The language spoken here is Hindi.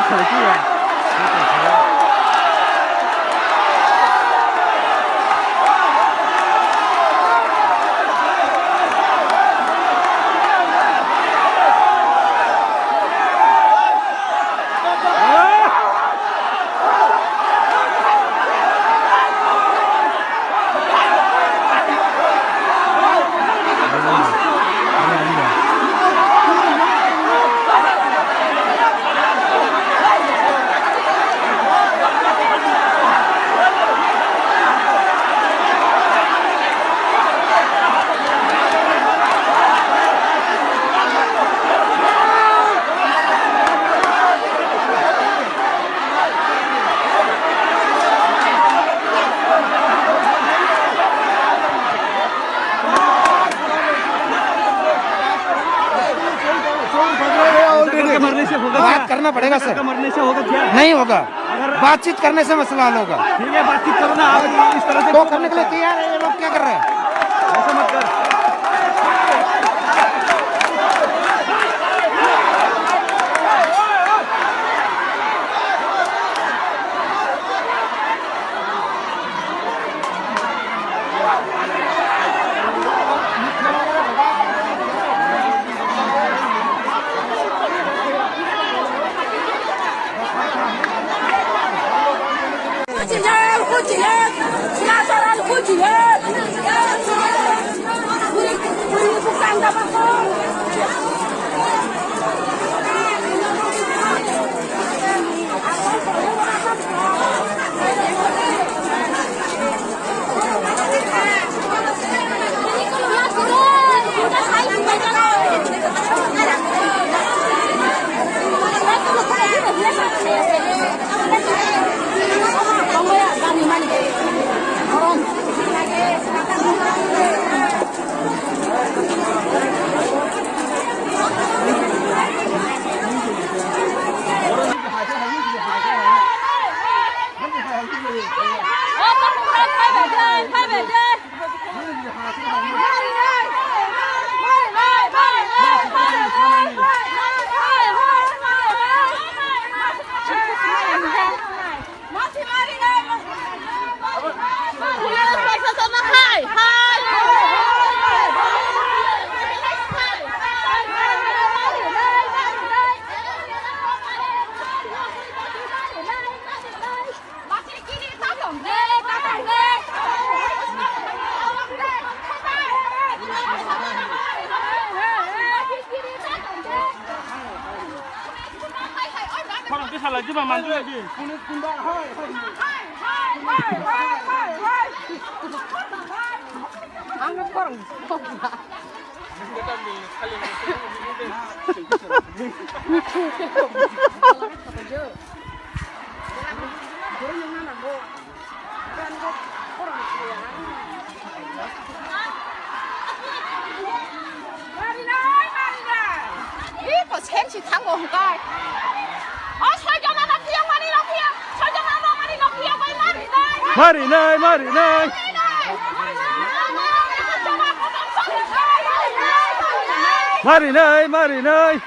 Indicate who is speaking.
Speaker 1: 可惜啊。मरने से होगा
Speaker 2: बात करना पड़ेगा सर।
Speaker 1: मरने से होगा क्या?
Speaker 2: नहीं होगा, बातचीत करने से मसला हल होगा।
Speaker 1: ठीक है, बातचीत करो ना आप, इस तरह से
Speaker 2: तो करने के लिए तैयार है, ये लोग क्या कर रहे हैं?
Speaker 1: ऐसा मत कर। 사람 그 살라지만 만들어야지.
Speaker 3: 한국 거랑 무섭다. 이거 샘시 탄거 혼가. 설정하나 피어 많이 넣기야. 설정하나 많이 넣기야.
Speaker 1: 말이 나이 말이 나이. 말이 나이 말이 나이.